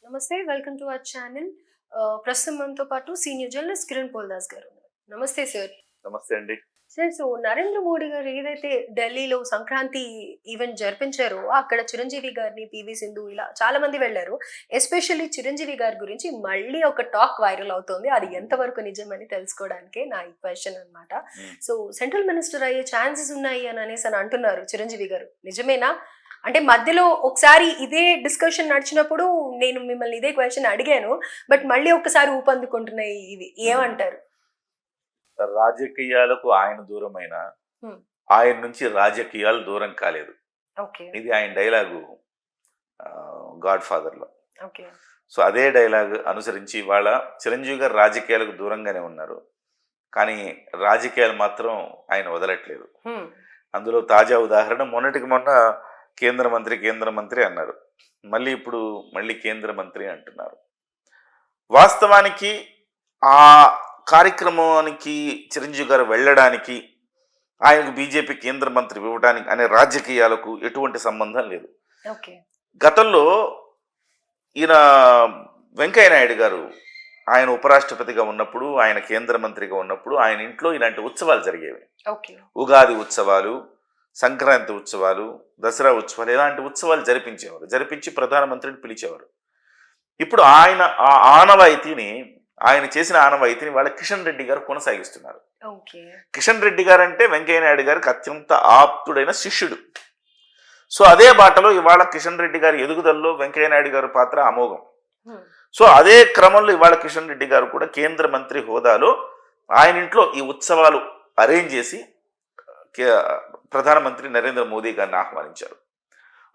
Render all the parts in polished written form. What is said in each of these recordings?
నమస్తే. Welcome to our channel. ప్రస్తుతం మనతో పాటు సీనియర్ జర్నలిస్ట్ కిరణ్ పోల్దాస్ గారు ఉన్నారు. నమస్తే సార్. నమస్తే అండి. సార్, నరేంద్ర మోడీ గారు ఏదైతే ఢిల్లీలో సంక్రాంతి ఈవెంట్ జరిపించారో అక్కడ చిరంజీవి గారిని, పివి సింధు ఇలా చాలా మంది వెళ్లారు. ఎస్పెషల్లీ చిరంజీవి గారి గురించి మళ్ళీ ఒక టాక్ వైరల్ అవుతోంది. అది ఎంతవరకు నిజమని తెలుసుకోవడానికే నా ఈ క్వశ్చన్ అన్నమాట. సో సెంట్రల్ మినిస్టర్ అయ్యే ఛాన్సెస్ ఉన్నాయి అని అనేసి అంటున్నారు చిరంజీవి గారు. నిజమేనా? అంటే మధ్యలో ఒకసారి ఇదే డిస్కషన్ నడిచినప్పుడు నేను మిమ్మల్ని ఇదే క్వశ్చన్ అడిగాను. బట్ మళ్ళీ ఒక్కసారి ఊపందుకుంటున్నాయి ఇవి. ఏమంటారు? రాజకీయాలకు ఆయన దూరమైన ఆయన నుంచి రాజకీయాలు దూరం కాలేదు. ఇది ఆయన డైలాగు గాడ్ ఫాదర్ లో. సో అదే డైలాగ్ అనుసరించి ఇవాళ చిరంజీవి గారు రాజకీయాలకు దూరంగానే ఉన్నారు, కానీ రాజకీయాలు మాత్రం ఆయన వదలట్లేదు. అందులో తాజా ఉదాహరణ మొన్నటికి మొన్న కేంద్ర మంత్రి అన్నారు, ఇప్పుడు కేంద్ర మంత్రి అంటున్నారు. వాస్తవానికి ఆ కార్యక్రమానికి చిరంజీవి గారు వెళ్ళడానికి, ఆయనకు బీజేపీ కేంద్ర మంత్రి ఇవ్వడానికి అనే రాజకీయాలకు ఎటువంటి సంబంధం లేదు. గతంలో ఈయన వెంకయ్య నాయుడు గారు ఆయన ఉపరాష్ట్రపతిగా ఉన్నప్పుడు, ఆయన కేంద్ర మంత్రిగా ఉన్నప్పుడు ఆయన ఇంట్లో ఇలాంటి ఉత్సవాలు జరిగేవి. ఉగాది ఉత్సవాలు, సంక్రాంతి ఉత్సవాలు, దసరా ఉత్సవాలు, ఇలాంటి ఉత్సవాలు జరిపించి ప్రధానమంత్రిని పిలిచేవారు. ఇప్పుడు ఆయన చేసిన ఆనవాయితీని వాళ్ళ కిషన్ రెడ్డి గారు కొనసాగిస్తున్నారు. కిషన్ రెడ్డి గారు అంటే వెంకయ్య నాయుడు గారికి అత్యంత ఆప్తుడైన శిష్యుడు. సో అదే బాటలో ఇవాళ కిషన్ రెడ్డి గారి ఎదుగుదలలో వెంకయ్య నాయుడు గారి పాత్ర అమోఘం. సో అదే క్రమంలో ఇవాళ కిషన్ రెడ్డి గారు కూడా కేంద్ర మంత్రి హోదాలో ఆయన ఇంట్లో ఈ ఉత్సవాలు అరేంజ్ చేసి ప్రధానమంత్రి నరేంద్ర మోదీ గారిని ఆహ్వానించారు.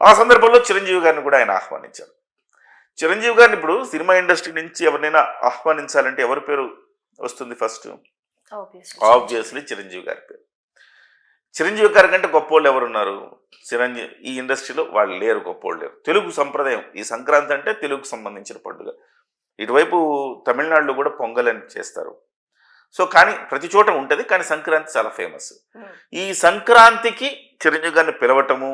ఆ సందర్భంలో చిరంజీవి గారిని కూడా ఆయన ఆహ్వానించారు. చిరంజీవి గారిని ఇప్పుడు సినిమా ఇండస్ట్రీ నుంచి ఎవరినైనా ఆహ్వానించాలంటే ఎవరి పేరు వస్తుంది? ఫస్ట్ ఆబ్వియస్లీ చిరంజీవి గారి పేరు. చిరంజీవి గారి కంటే గొప్పోళ్ళు ఎవరున్నారు? ఈ ఇండస్ట్రీలో వాళ్ళు లేరు, గొప్పోళ్ళు లేరు. తెలుగు సంప్రదాయం, ఈ సంక్రాంతి అంటే తెలుగుకు సంబంధించిన పండుగ. ఇటువైపు తమిళనాడులో కూడా పొంగల్ అని చేస్తారు. సో కానీ ప్రతి చోట ఉంటుంది, కానీ సంక్రాంతి చాలా ఫేమస్. ఈ సంక్రాంతికి చిరంజీవి గారిని పిలవటము,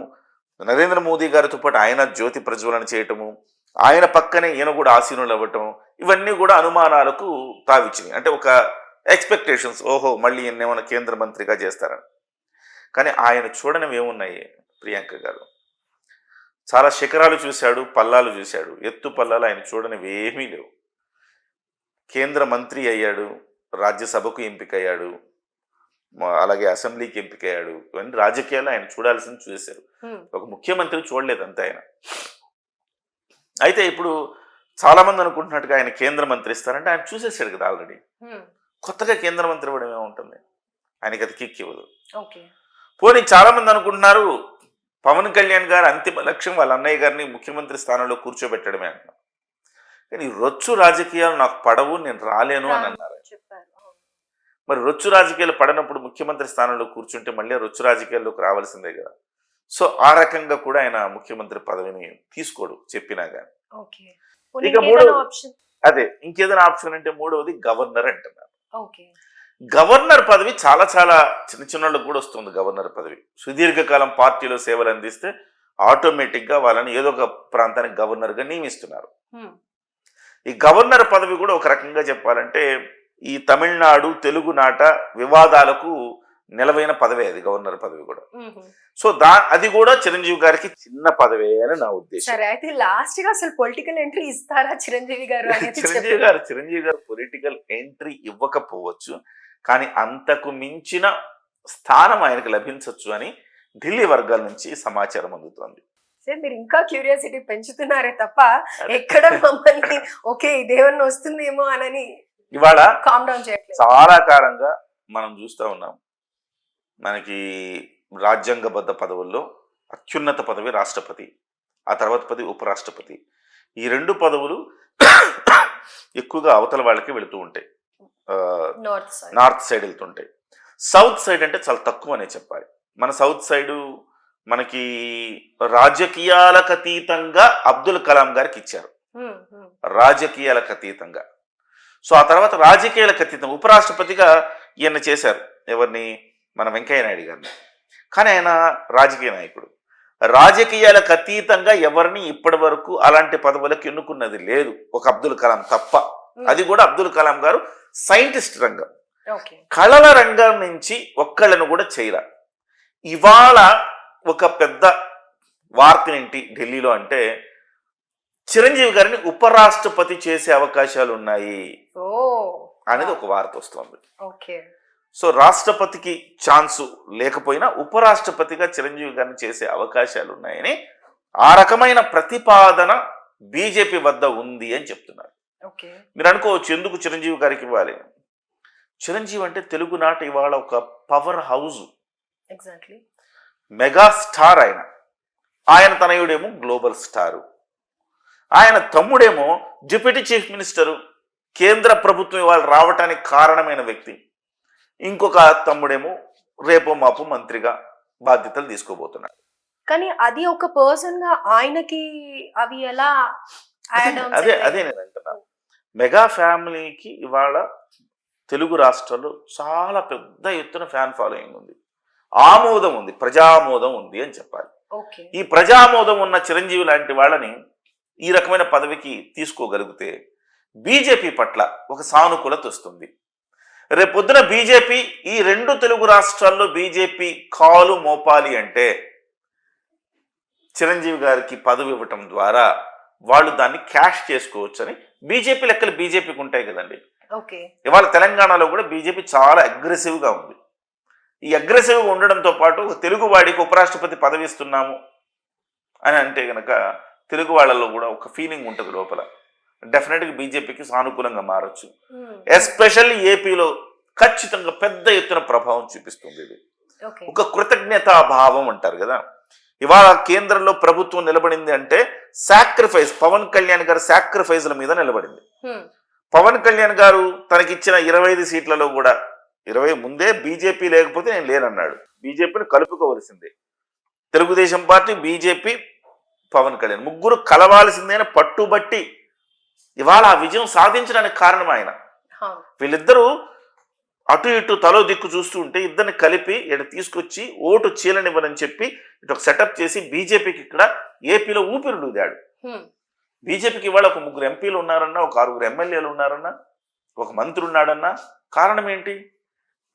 నరేంద్ర మోదీ గారితో పాటు ఆయన జ్యోతి ప్రజ్వలన చేయటము, ఆయన పక్కనే ఈయన కూడా ఆసీనులు అవ్వటం, ఇవన్నీ కూడా అనుమానాలకు తావిచ్చినాయి. అంటే ఒక ఎక్స్పెక్టేషన్స్, ఓహో మళ్ళీ ఏమైనా కేంద్ర మంత్రిగా చేస్తారని. కానీ ఆయన చూడనివి ఏమున్నాయి ప్రియాంక గారు? చాలా శిఖరాలు చూశాడు, పల్లాలు చూశాడు, ఎత్తు పల్లాలు ఆయన చూడనివి ఏమీ లేవు. కేంద్ర మంత్రి అయ్యాడు, రాజ్యసభకు ఎంపికయ్యాడు, అలాగే అసెంబ్లీకి ఎంపికయ్యాడు. ఇవన్నీ రాజకీయాలు ఆయన చూడాల్సింది చూసేశారు. ఒక ముఖ్యమంత్రి చూడలేదు అంతే ఆయన. అయితే ఇప్పుడు చాలా మంది అనుకుంటున్నట్టుగా ఆయన కేంద్ర మంత్రి ఇస్తారంటే ఆయన చూసేసాడు కదా ఆల్రెడీ. కొత్తగా కేంద్ర మంత్రి ఇవ్వడం ఏముంటుంది? ఆయనకి అది కిక్ ఇవ్వదు. పోనీ చాలా మంది అనుకుంటున్నారు పవన్ కళ్యాణ్ గారు అంతిమ లక్ష్యం వాళ్ళ అన్నయ్య గారిని ముఖ్యమంత్రి స్థానంలో కూర్చోబెట్టడమే అంటున్నారు. కానీ రొచ్చు రాజకీయాలు నాకు పడవు, నేను రాలేను అని అన్నారు. మరి రొచ్చు రాజకీయాలు పడనప్పుడు ముఖ్యమంత్రి స్థానంలో కూర్చుంటే మళ్ళీ రొచ్చు రాజకీయాల్లోకి రావాల్సిందే కదా. సో ఆ రకంగా కూడా ఆయన ముఖ్యమంత్రి పదవిని తీసుకోడు చెప్పినా కానీ. ఇక ఇంకేదైనా ఆప్షన్ అంటే మూడవది గవర్నర్ అంటున్నారు. గవర్నర్ పదవి చాలా చాలా చిన్న కూడా వస్తుంది. గవర్నర్ పదవి సుదీర్ఘకాలం పార్టీలో సేవలు అందిస్తే ఆటోమేటిక్ గా వాళ్ళని ఏదో ఒక ప్రాంతానికి గవర్నర్ గా నియమిస్తున్నారు. ఈ గవర్నర్ పదవి కూడా ఒక రకంగా చెప్పాలంటే ఈ తమిళనాడు తెలుగు నాట వివాదాలకు నిలవైన పదవే అది, గవర్నర్ పదవి కూడా. సో అది కూడా చిరంజీవి గారికి చిన్న పదవే అని నా ఉద్దేశం. లాస్ట్ గా అసలు పొలిటికల్ ఎంట్రీ ఇస్తారా చిరంజీవి గారు? చిరంజీవి గారు పొలిటికల్ ఎంట్రీ ఇవ్వకపోవచ్చు, కానీ అంతకు మించిన స్థానం ఆయనకు లభించవచ్చు అని ఢిల్లీ వర్గాల నుంచి సమాచారం అందుతోంది. మీరు ఇంకా క్యూరియాసిటీ పెంచుతున్నారే తప్ప ఎక్కడ మమ్మల్ని ఓకే ఇదేమన్నా వస్తుందేమో అని ఇవాళ కామ్ డౌన్ చేయట్లేదు. చాలా కాలంగా మనం చూస్తూ ఉన్నాం, మనకి రాజ్యాంగబద్ధ పదవుల్లో అత్యున్నత పదవి రాష్ట్రపతి, ఆ తర్వాత పదవి ఉపరాష్ట్రపతి. ఈ రెండు పదవులు ఎక్కువగా అవతల వాళ్ళకి వెళుతూ ఉంటాయి, నార్త్ సైడ్ వెళ్తుంటాయి. సౌత్ సైడ్ అంటే చాలా తక్కువ అనే చెప్పాలి. మన సౌత్ సైడు మనకి రాజకీయాలకు అతీతంగా అబ్దుల్ కలాం గారికి ఇచ్చారు, రాజకీయాలకు అతీతంగా. సో ఆ తర్వాత రాజకీయాలకు అతీతం ఉపరాష్ట్రపతిగా ఈయన చేశారు. ఎవరిని? మన వెంకయ్య నాయుడు గారిని. కానీ ఆయన రాజకీయ నాయకుడు. రాజకీయాలకు అతీతంగా ఎవరిని ఇప్పటి వరకు అలాంటి పదవులకు ఎన్నుకున్నది లేదు, ఒక అబ్దుల్ కలాం తప్ప. అది కూడా అబ్దుల్ కలాం గారు సైంటిస్ట్ రంగం, ఓకే. కళల రంగం నుంచి ఒక్కళ్ళను కూడా చేయరా. ఇవాళ ఒక పెద్ద వార్త ఏంటి ఢిల్లీలో అంటే, చిరంజీవి గారిని ఉపరాష్ట్రపతి చేసే అవకాశాలు ఉన్నాయి ఓ అనేది ఒక వార్త వస్తుంది. ఓకే. సో రాష్ట్రపతికి ఛాన్సు లేకపోయినా ఉపరాష్ట్రపతిగా చిరంజీవి గారిని చేసే అవకాశాలు ఉన్నాయని ఆ రకమైన ప్రతిపాదన బీజేపీ వద్ద ఉంది అని చెప్తున్నారు. ఓకే. మీరు అనుకోవచ్చు ఎందుకు చిరంజీవి గారికి ఇవ్వాలి. చిరంజీవి అంటే తెలుగునాట ఇవాళ ఒక power house, exactly. Mega star. ఆయన తనయుడేమో గ్లోబల్ స్టారు, ఆయన తమ్ముడేమో డిప్యూటీ చీఫ్ మినిస్టరు, కేంద్ర ప్రభుత్వం ఇవాళ రావటానికి కారణమైన వ్యక్తి. ఇంకొక తమ్ముడేమో రేపో మాపు మంత్రిగా బాధ్యతలు తీసుకోబోతున్నాడు. కానీ అది ఒక పర్సన్ గా ఆయనకి అవి ఎలా అదే నేను అంటున్నాను. మెగా ఫ్యామిలీకి ఇవాళ తెలుగు రాష్ట్రాల్లో చాలా పెద్ద ఎత్తున ఫ్యాన్ ఫాలోయింగ్ ఉంది, ఆమోదం ఉంది, ప్రజామోదం ఉంది అని చెప్పాలి. ఈ ప్రజామోదం ఉన్న చిరంజీవి లాంటి వాళ్ళని ఈ రకమైన పదవికి తీసుకోగలిగితే బీజేపీ పట్ల ఒక సానుకూలత వస్తుంది. రేపొద్దున బీజేపీ ఈ రెండు తెలుగు రాష్ట్రాల్లో బీజేపీ కాలు మోపాలి అంటే చిరంజీవి గారికి పదవి ఇవ్వటం ద్వారా వాళ్ళు దాన్ని క్యాష్ చేసుకోవచ్చు అని బీజేపీ లెక్కలు బీజేపీకి ఉంటాయి కదండి. ఇవాళ తెలంగాణలో కూడా బీజేపీ చాలా అగ్రెసివ్గా ఉంది. ఈ అగ్రెసివ్గా ఉండడంతో పాటు తెలుగు వాడికి ఉపరాష్ట్రపతి పదవి ఇస్తున్నాము అని అంటే కనుక తెలుగు వాళ్ళలో కూడా ఒక ఫీలింగ్ ఉంటుంది లోపల. డెఫినెట్గా బీజేపీకి సానుకూలంగా మారచ్చు. ఎస్పెషల్లీ ఏపీలో ఖచ్చితంగా పెద్ద ఎత్తున ప్రభావం చూపిస్తుంది. ఇది ఒక కృతజ్ఞతా భావం అంటారు కదా. ఇవాళ కేంద్రంలో ప్రభుత్వం నిలబడింది అంటే సాక్రిఫైస్, పవన్ కళ్యాణ్ గారు సాక్రిఫైస్ల మీద నిలబడింది. పవన్ కళ్యాణ్ గారు తనకిచ్చిన 25 సీట్లలో కూడా 20 ముందే బీజేపీ లేకపోతే నేను లేనన్నాడు. బీజేపీని కలుపుకోవలసిందే. తెలుగుదేశం పార్టీ, బీజేపీ, పవన్ కళ్యాణ్ ముగ్గురు కలవాల్సిందే పట్టుబట్టి ఇవాళ ఆ విజయం సాధించడానికి కారణం ఆయన. వీళ్ళిద్దరూ అటు ఇటు తలో దిక్కు చూస్తూ ఉంటే ఇద్దరిని కలిపి ఇక్కడ తీసుకొచ్చి ఓటు చీలనివ్వనని చెప్పి ఇటు ఒక సెటప్ చేసి బీజేపీకి ఇక్కడ ఏపీలో ఊపిరిలుదాడు. బీజేపీకి ఇవాళ ఒక 3 ఎంపీలు ఉన్నారన్నా, ఒక 6 ఎమ్మెల్యేలు ఉన్నారన్నా, ఒక మంత్రి ఉన్నాడన్నా కారణం ఏంటి?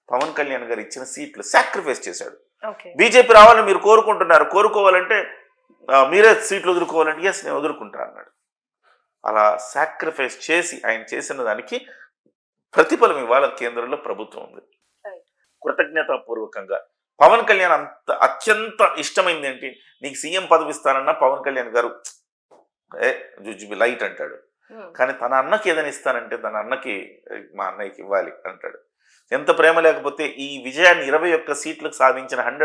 పవన్ కళ్యాణ్ గారు ఇచ్చిన సీట్లు సాక్రిఫైస్ చేశాడు. బీజేపీ రావాలని మీరు కోరుకుంటున్నారు, కోరుకోవాలంటే మీరే సీట్లు వదులుకోవాలంటే ఎస్ నేను వదులుకుంటా అన్నాడు. అలా సాక్రిఫైస్ చేసి ఆయన చేసిన దానికి ప్రతిఫలం ఇవాళ కేంద్రంలో ప్రభుత్వం ఉంది. కృతజ్ఞతాపూర్వకంగా పవన్ కళ్యాణ్ అత్యంత ఇష్టమైంది ఏంటి, నీకు సీఎం పదవి ఇస్తానన్నా పవన్ కళ్యాణ్ గారు జుజుబి లైట్ అంటాడు. కానీ తన అన్నకి ఏదైనా ఇస్తానంటే తన అన్నకి మా అన్నయ్యకి ఇవ్వాలి అంటాడు. ఎంత ప్రేమ లేకపోతే ఈ విజయాన్ని 21 సీట్లకు సాధించిన 100